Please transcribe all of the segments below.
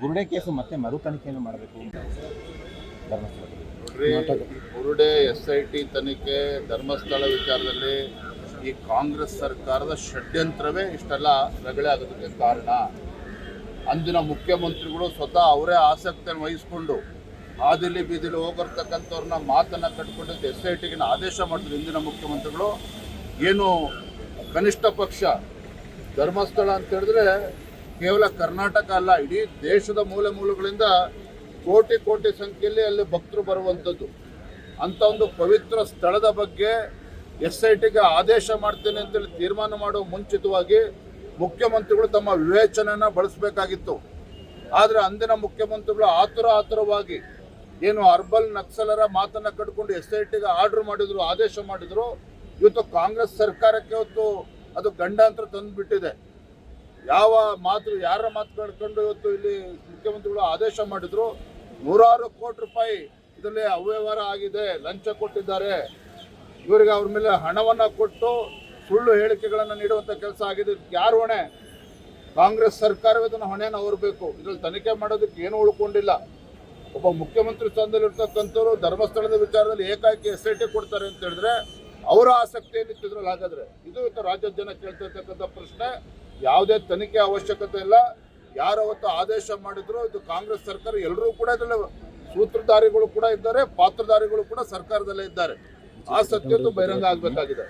ಬುರುಡೆ case ಮತ್ತೆ ಮರು ತನಿಖೆಯನ್ನು ಮಾಡಬೇಕು ಬುರುಡೆ SIT ತನಿಖೆ ಧರ್ಮಸ್ಥಳ ವಿಚಾರದಲ್ಲಿ ಈ ಕಾಂಗ್ರೆಸ್ ಸರ್ಕಾರದ ಷಡ್ಯಂತ್ರವೇ ಇಷ್ಟೆಲ್ಲ ರಗಳೆ ಆಗೋದಕ್ಕೆ ಕಾರಣ. ಅಂದಿನ ಮುಖ್ಯಮಂತ್ರಿಗಳು ಸ್ವತಃ ಅವರೇ ಆಸಕ್ತಿಯನ್ನು ವಹಿಸಿಕೊಂಡು ಹಾದಿಲಿ ಬೀದಿಲಿ ಹೋಗಿರ್ತಕ್ಕಂಥವ್ರನ್ನ ಮಾತನ್ನು ಕಟ್ಕೊಂಡಿದ್ದು SITಗೆ ಆದೇಶ ಮಾಡಿದ್ರು ಇಂದಿನ ಮುಖ್ಯಮಂತ್ರಿಗಳು. ಏನು ಕನಿಷ್ಠ ಪಕ್ಷ ಧರ್ಮಸ್ಥಳ ಅಂತ ಹೇಳಿದ್ರೆ ಕೇವಲ ಕರ್ನಾಟಕ ಅಲ್ಲ, ಇಡೀ ದೇಶದ ಮೂಲೆ ಮೂಲೆಗಳಿಂದ ಕೋಟಿ ಕೋಟಿ ಸಂಖ್ಯೆಯಲ್ಲಿ ಅಲ್ಲಿ ಭಕ್ತರು ಬರುವಂಥದ್ದು. ಅಂಥ ಒಂದು ಪವಿತ್ರ ಸ್ಥಳದ ಬಗ್ಗೆ SITಗೆ ಆದೇಶ ಮಾಡ್ತೇನೆ ಅಂತೇಳಿ ತೀರ್ಮಾನ ಮಾಡುವ ಮುಂಚಿತವಾಗಿ ಮುಖ್ಯಮಂತ್ರಿಗಳು ತಮ್ಮ ವಿವೇಚನೆಯನ್ನು ಬಳಸಬೇಕಾಗಿತ್ತು. ಆದರೆ ಅಂದಿನ ಮುಖ್ಯಮಂತ್ರಿಗಳು ಆತುರವಾಗಿ ಏನು ಅರ್ಬಲ್ ನಕ್ಸಲರ ಮಾತನ್ನು ಕಟ್ಕೊಂಡು SITಗೆ ಆರ್ಡರ್ ಮಾಡಿದ್ರು, ಆದೇಶ ಮಾಡಿದ್ರು. ಇವತ್ತು ಕಾಂಗ್ರೆಸ್ ಸರ್ಕಾರಕ್ಕೆ ಇವತ್ತು ಅದು ಗಂಡಾಂತರ ತಂದುಬಿಟ್ಟಿದೆ. ಯಾರ ಮಾತು ಕಟ್ಕೊಂಡು ಇವತ್ತು ಇಲ್ಲಿ ಮುಖ್ಯಮಂತ್ರಿಗಳು ಆದೇಶ ಮಾಡಿದ್ರು. ನೂರಾರು ಕೋಟಿ ರೂಪಾಯಿ ಇದರಲ್ಲಿ ಅವ್ಯವಹಾರ ಆಗಿದೆ, ಲಂಚ ಕೊಟ್ಟಿದ್ದಾರೆ, ಇವರಿಗೆ ಅವ್ರ ಮೇಲೆ ಹಣವನ್ನು ಕೊಟ್ಟು ಸುಳ್ಳು ಹೇಳಿಕೆಗಳನ್ನು ನೀಡುವಂಥ ಕೆಲಸ ಆಗಿದೆ. ಯಾರು ಹೊಣೆ? ಕಾಂಗ್ರೆಸ್ ಸರ್ಕಾರವೇ ಇದನ್ನು ಹೊಣೆಯನ್ನು ಹೊರಬೇಕು. ಇದರಲ್ಲಿ ತನಿಖೆ ಮಾಡೋದಕ್ಕೆ ಏನೂ ಉಳ್ಕೊಂಡಿಲ್ಲ. ಒಬ್ಬ ಮುಖ್ಯಮಂತ್ರಿ ಸ್ಥಾನದಲ್ಲಿರ್ತಕ್ಕಂಥವ್ರು ಧರ್ಮಸ್ಥಳದ ವಿಚಾರದಲ್ಲಿ ಏಕಾಏಕಿ SIT ಕೊಡ್ತಾರೆ ಅಂತ ಹೇಳಿದ್ರೆ ಅವರ ಆಸಕ್ತಿ ಏನಿತ್ತು ಇದ್ರಲ್ಲಿ? ಹಾಗಾದ್ರೆ ಇದು ಇವತ್ತು ರಾಜ್ಯದ ಜನ ಕೇಳ್ತಾ ಇರ್ತಕ್ಕಂಥ ಪ್ರಶ್ನೆ. ಯಾವುದೇ ತನಿಖೆ ಅವಶ್ಯಕತೆ ಇಲ್ಲ. ಯಾರು ಅವತ್ತು ಆದೇಶ ಮಾಡಿದ್ರು ಇದು ಕಾಂಗ್ರೆಸ್ ಸರ್ಕಾರ, ಎಲ್ಲರೂ ಕೂಡ ಇದರಲ್ಲಿ ಸೂತ್ರಧಾರಿಗಳು ಕೂಡ ಇದ್ದಾರೆ, ಪಾತ್ರಧಾರಿಗಳು ಕೂಡ ಸರ್ಕಾರದಲ್ಲೇ ಇದ್ದಾರೆ. ಆ ಸತ್ಯದ್ದು ಬಹಿರಂಗ ಆಗಬೇಕಾಗಿದೆ.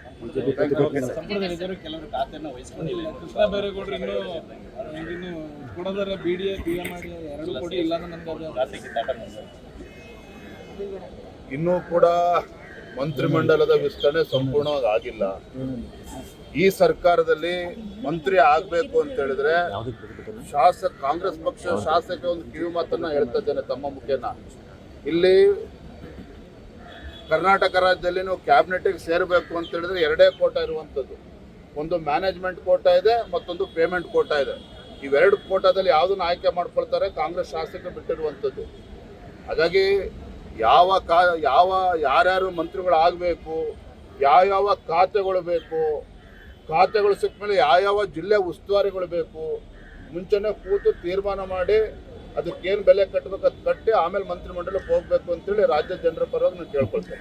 ಕೃಷ್ಣ ಬೈರೇಗೌಡರು ಇನ್ನೂ ಕೂಡ ಮಂತ್ರಿಮಂಡಲದ ವಿಸ್ತರಣೆ ಸಂಪೂರ್ಣವಾಗಿ ಆಗಿಲ್ಲ. ಈ ಸರ್ಕಾರದಲ್ಲಿ ಮಂತ್ರಿ ಆಗಬೇಕು ಅಂತ ಹೇಳಿದ್ರೆ ಕಾಂಗ್ರೆಸ್ ಪಕ್ಷ ಶಾಸಕ ಒಂದು ಕಿವಿ ಮಾತನ್ನ ಹೇಳ್ತಾ ಇದ್ದೇನೆ ತಮ್ಮ ಮುಖೇನ. ಇಲ್ಲಿ ಕರ್ನಾಟಕ ರಾಜ್ಯದಲ್ಲಿ ನೀವು ಕ್ಯಾಬಿನೆಟ್ಗೆ ಸೇರಬೇಕು ಅಂತ ಹೇಳಿದ್ರೆ ಎರಡೇ ಕೋಟಾ ಇರುವಂಥದ್ದು. ಒಂದು ಮ್ಯಾನೇಜ್ಮೆಂಟ್ ಕೋಟಾ ಇದೆ, ಮತ್ತೊಂದು ಪೇಮೆಂಟ್ ಕೋಟಾ ಇದೆ. ಇವೆರಡು ಕೋಟಾದಲ್ಲಿ ಯಾವುದನ್ನು ಆಯ್ಕೆ ಮಾಡ್ಕೊಳ್ತಾರೆ ಕಾಂಗ್ರೆಸ್ ಶಾಸಕರು ಬಿಟ್ಟಿರುವಂಥದ್ದು. ಹಾಗಾಗಿ ಯಾರ್ಯಾರು ಮಂತ್ರಿಗಳು ಆಗಬೇಕು, ಯಾವ ಖಾತೆಗಳು ಬೇಕು, ಖಾತೆಗಳು ಸಿಕ್ಕ ಮೇಲೆ ಯಾವ ಜಿಲ್ಲೆ ಉಸ್ತುವಾರಿಗಳು ಬೇಕು, ಮುಂಚೆನೇ ಕೂತು ತೀರ್ಮಾನ ಮಾಡಿ ಅದಕ್ಕೇನು ಬೆಲೆ ಕಟ್ಟಬೇಕು ಅದು ಕಟ್ಟಿ ಆಮೇಲೆ ಮಂತ್ರಿಮಂಡಲಕ್ಕೆ ಹೋಗಬೇಕು ಅಂತೇಳಿ ರಾಜ್ಯ ಜನರ ಪರವಾಗಿ ನಾನು ಕೇಳ್ಕೊಳ್ತೇನೆ.